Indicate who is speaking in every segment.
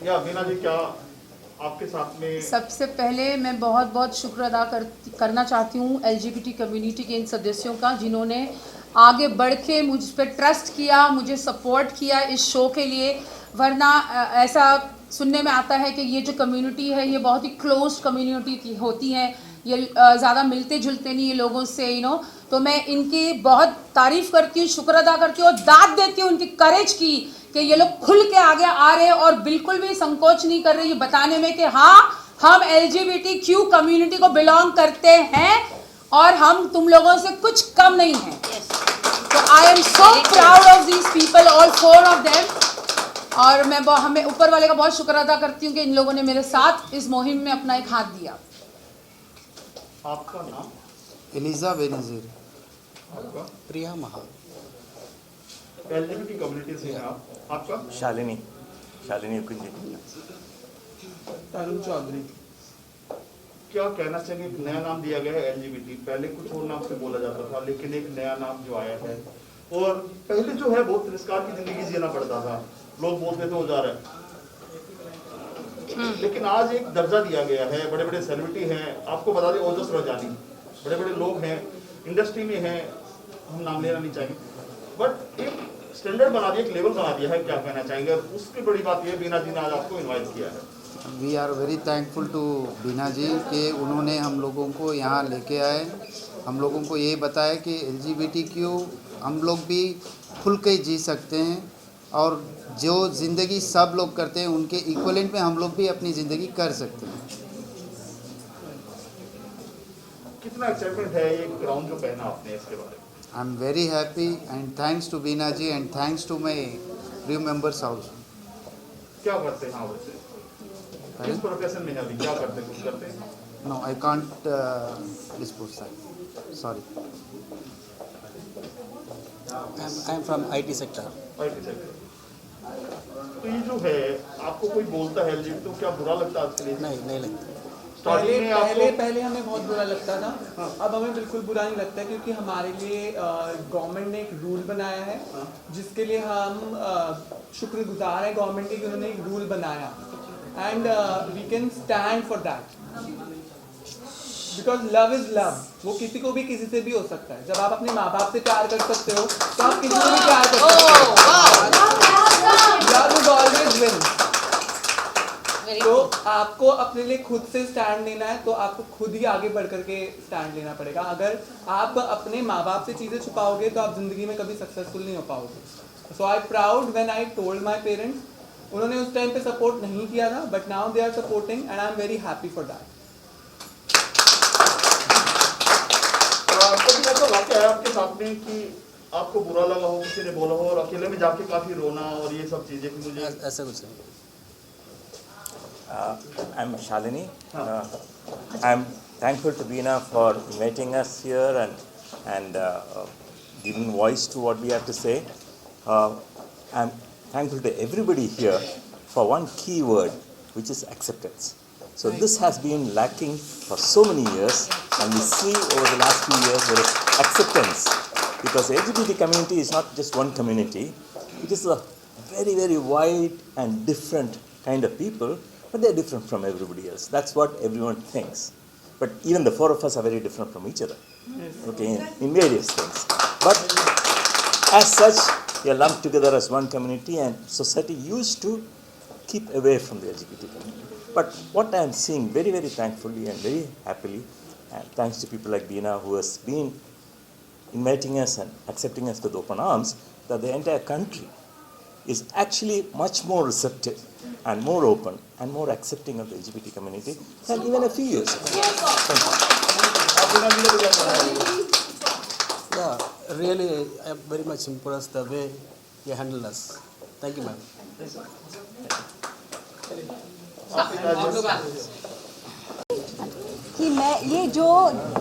Speaker 1: या बीना जी, क्या आपके साथ में?
Speaker 2: सबसे पहले मैं बहुत बहुत शुक्र अदा करना चाहती हूँ एलजीबीटी कम्युनिटी के इन सदस्यों का, जिन्होंने आगे बढ़ के मुझ पर ट्रस्ट किया, मुझे सपोर्ट किया इस शो के लिए। वरना ऐसा सुनने में आता है कि ये जो कम्युनिटी है ये बहुत ही क्लोज कम्युनिटी होती है, ये ज़्यादा मिलते जुलते नहीं ये लोगों से, तो मैं इनकी बहुत तारीफ़ करती हूँ, शुक्र अदा करती हूँ और दाद देती हूँ उनकी करेज की कि ये लोग खुल के आगे आ रहे हैं और बिल्कुल भी संकोच नहीं कर रहे ये बताने में कि हाँ, हम LGBTQ कम्युनिटी को बिलोंग करते हैं और हम तुम लोगों से कुछ कम नहीं हैं। तो I am so proud of these people, all 4 of them. और मैं हमें ऊपर वाले का बहुत शुक्र अदा करती हूँ कि इन लोगों ने मेरे साथ इस मुहिम में अपना एक हाथ दिया।
Speaker 1: आपका नाम?
Speaker 3: एलिजा बेनजीर।
Speaker 1: आपका?
Speaker 3: प्रिया महा।
Speaker 1: एलजीबीटी कम्युनिटी से हैं आप? आपका?
Speaker 4: शालिनी कुंजी।
Speaker 5: तरुण चौधरी।
Speaker 1: क्या कहना चाहिए? एक नया नाम दिया गया है एलजीबीटी, पहले कुछ और नाम से बोला जाता था, लेकिन एक नया नाम जो आया है, और पहले जो है बहुत तिरस्कार की जिंदगी जीना पड़ता था, लोग बोलते थे वो जा रहे हैं, लेकिन आज एक दर्जा दिया गया है, बड़े बड़े सेलिब्रिटी हैं, आपको बता दें ओजस रजानी, बड़े बड़े लोग हैं, इंडस्ट्री में हैं, हम नाम लेना नहीं चाहिए, बट एक स्टैंडर्ड बना दिया, एक लेवल बना दिया है। क्या कहना चाहेंगे? उसकी बड़ी बात यह बीना जी ने आज आपको इनवाइट किया है।
Speaker 3: We are very thankful to Beena ji कि उन्होंने हम लोगों को यहाँ लेके आए, हम लोगों को ये बताया कि LGBTQ हम लोग भी खुल के जी सकते हैं और जो ज़िंदगी सब लोग करते हैं उनके इक्वलेंट में हम लोग भी अपनी ज़िंदगी कर सकते हैं।
Speaker 1: कितना एक्साइटमेंट है ये क्राउन जो पहना आपने, इसके बारे में?
Speaker 3: I am very happy and thanks to Beena ji and thanks to my dream members also.
Speaker 1: क्या करते हैं आप वैसे? किस प्रोफेशन में है अभी? क्या करते हैं? कुछ करते हैं?
Speaker 3: No I can't dispose that, sorry.
Speaker 6: I am from IT sector.
Speaker 1: IT sector. तो ये जो है, आपको कोई बोलता है एलजीबीटी तो क्या बुरा लगता है आपके लिए?
Speaker 6: नहीं लगता।
Speaker 5: पहले हमें बहुत बुरा लगता था। अब हमें बिल्कुल बुरा नहीं लगता, क्योंकि हमारे लिए गवर्नमेंट ने एक रूल बनाया है, जिसके लिए हम शुक्रगुजार हैं गवर्नमेंट के कि उन्होंने एक रूल बनाया, and we can stand for that, because love is love. वो किसी को भी किसी से भी हो सकता है। जब आप अपने माँ बाप से प्यार कर सकते हो तो आप किसी से भी प्यार कर सकते हो। Love is always win. तो आपको अपने लिए खुद से स्टैंड लेना है, तो आपको खुद ही आगे बढ़ करके स्टैंड लेना पड़ेगा। अगर आप अपने माँ बाप से चीज़ें छुपाओगे तो आप जिंदगी में कभी सक्सेसफुल नहीं हो पाओगे। So I proud when I told my parents. उन्होंने उस टाइम पे सपोर्ट नहीं किया था, but now they are supporting and I am very happy for that.
Speaker 1: कभी ऐसा वाकया है आपके साथ में कि आपको बुरा लगा हो, किसी ने बोला हो और अकेले में जाके काफी रोना और ये सब चीजें? कि मुझे
Speaker 6: ऐसा कुछ नहीं।
Speaker 4: I'm Shalini. I'm thankful to Veena for inviting us here and giving voice to what we have to say. I'm thankful to everybody here for one key word, which is acceptance. So this has been lacking for so many years, and we see over the last few years there is acceptance, because the LGBT community is not just one community. It is a very, very wide and different kind of people, but they are different from everybody else. That's what everyone thinks. But even the 4 of us are very different from each other. Okay, in various things. But as such, we are lumped together as one community, and society used to keep away from the LGBT community. But what I am seeing very, very thankfully and very happily, and thanks to people like Veena who has been inviting us and accepting us with open arms, that the entire country is actually much more receptive and more open and more accepting of the LGBT community than even a few years ago.
Speaker 6: Yeah, really, I am very much impressed the way you handle us. Thank you, ma'am.
Speaker 7: कि मैं ये जो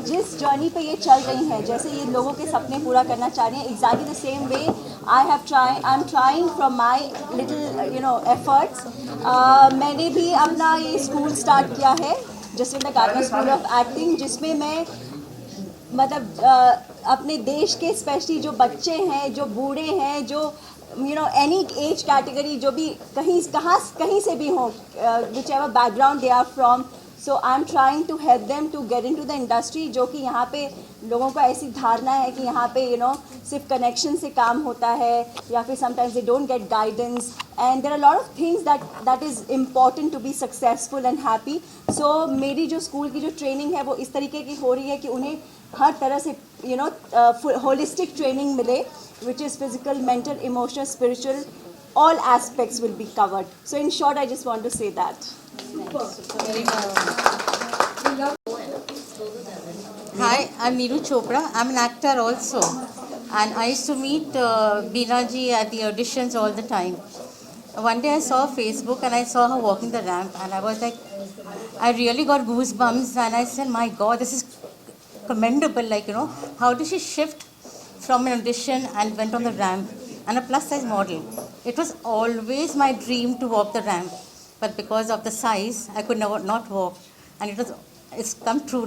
Speaker 7: जिस journey पे ये चल रही हैं, जैसे ये लोगों के सपने पूरा करना चाह रही हैं, exactly the same way I am trying from my little efforts. मैंने भी अपना ये स्कूल स्टार्ट किया है, जिसमें मैं गार्डन स्कूल ऑफ एक्टिंग, जिसमें मैं मतलब अपने देश के स्पेशली जो बच्चे हैं, जो बूढ़े हैं, जो any age category जो भी कहीं से भी हो, whichever background they are from. So I'm trying to help them to get into the industry, जो कि यहाँ पे लोगों को ऐसी धारणा है कि यहाँ पे सिर्फ कनेक्शन से काम होता है, या फिर sometimes they don't get guidance, and there are a lot of things that is important to be successful and happy. So मेरी जो स्कूल की जो ट्रेनिंग है वो इस तरीके की हो रही है कि उन्हें हर तरह से holistic training मिले, which is physical, mental, emotional, spiritual, all aspects will be covered. So in short, I just want to say that.
Speaker 8: Hi, I'm Neeru Chopra. I'm an actor also. And I used to meet Beena ji at the auditions all the time. One day I saw Facebook and I saw her walking the ramp, and I was like, I really got goosebumps, and I said, my God, this is commendable. Like, how did she shift from an audition and went on the ramp? And a plus size model. It was always my dream to walk the ramp, but because of the size, I could never not walk. And it's come true,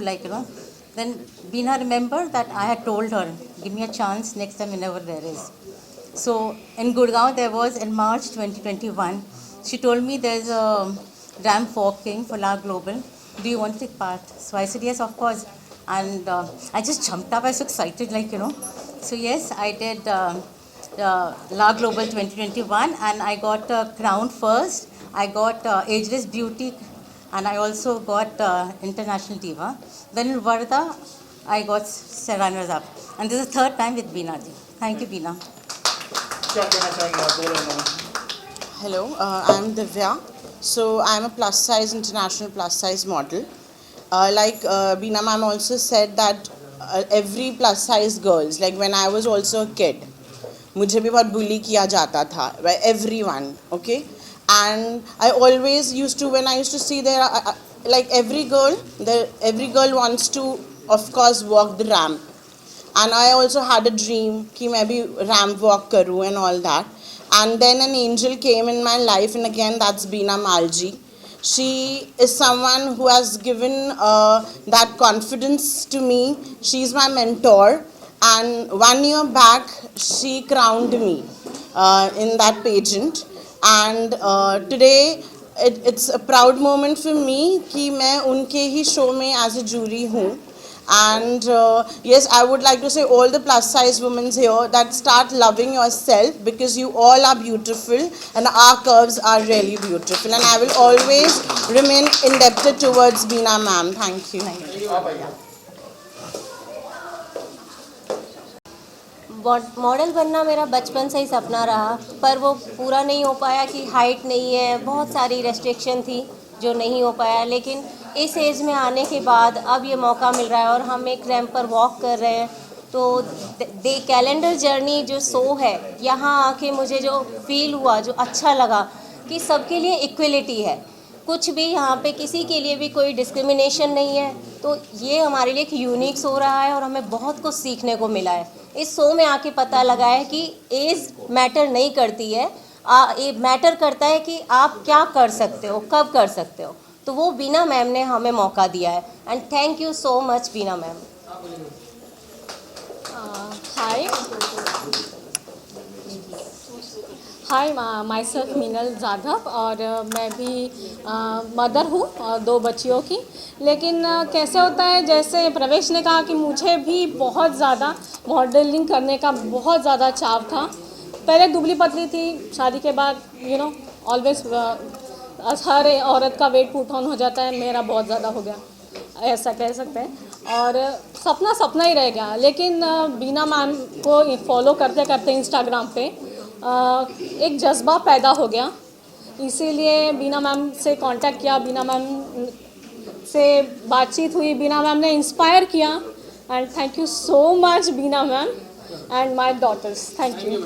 Speaker 8: Then Beena remembered that I had told her, give me a chance next time whenever there is. So in Gurgaon, there was in March 2021, she told me there's a ramp walking for La Global. Do you want to take part? So I said, yes, of course. And I just jumped up. I was so excited, So yes, I did La Global 2021, and I got crowned first. I got Ageless Beauty, and I also got International Diva. Then in Varda, I got runners up. And this is the third time with Beena ji. Thank you, Beena.
Speaker 1: क्या कहना चाहेंगे आप, बोलो ना।
Speaker 9: Hello, I'm Divya. So I'm a plus size, international plus size model. Like Beena ma'am also said that every plus size girls, like when I was also a kid, मुझे भी बहुत bully किया जाता था by everyone, okay? And I always used to, when I used to see there, like every girl wants to, of course, walk the ramp. And I also had a dream कि मैं भी ramp walk करूँ and all that. And then an angel came in my life, and again that's Beena Malji. She is someone who has given that confidence to me. She's my mentor, and 1 year back she crowned me in that pageant. And today it's a proud moment for me कि मैं उनके ही show में as a jury हूँ. And yes, I would like to say all the plus size women here that start loving yourself, because you all are beautiful and our curves are really beautiful, and I will always remain indebted towards Beena ma'am. Thank you.
Speaker 10: Model बनना मेरा बचपन से ही सपना रहा, पर वो पूरा नहीं हो पाया कि हाइट नहीं है, बहुत सारी रेस्ट्रिक्शन थी जो नहीं हो पाया. लेकिन इस एज में आने के बाद अब ये मौका मिल रहा है और हम एक रैंप पर वॉक कर रहे हैं. तो दे कैलेंडर जर्नी जो शो है, यहाँ आके मुझे जो फील हुआ, जो अच्छा लगा कि सबके लिए इक्वलिटी है, कुछ भी यहाँ पे किसी के लिए भी कोई डिस्क्रिमिनेशन नहीं है. तो ये हमारे लिए एक यूनिक शो रहा है और हमें बहुत कुछ सीखने को मिला है. इस शो में आके पता लगा है कि एज मैटर नहीं करती है, ये मैटर करता है कि आप क्या कर सकते हो, कब कर सकते हो. तो वो बीना मैम ने हमें मौका दिया है, and thank you so much Beena ma'am.
Speaker 11: Hi myself Meenal Jadhav, और मैं भी मदर हूँ 2 बच्चियों की. लेकिन कैसे होता है, जैसे प्रवेश ने कहा कि मुझे भी बहुत ज़्यादा मॉडलिंग करने का बहुत ज़्यादा चाव था. पहले दुबली पतली थी, शादी के बाद ऑलवेज हर औरत का वेट पुट ऑन हो जाता है, मेरा बहुत ज़्यादा हो गया, ऐसा कह सकते हैं. और सपना ही रह गया. लेकिन बीना मैम को फॉलो करते करते इंस्टाग्राम पे एक जज्बा पैदा हो गया, इसीलिए बीना मैम से कांटेक्ट किया, बीना मैम से बातचीत हुई, बीना मैम ने इंस्पायर किया. And thank you so much Beena ma'am and my daughters. Thank you.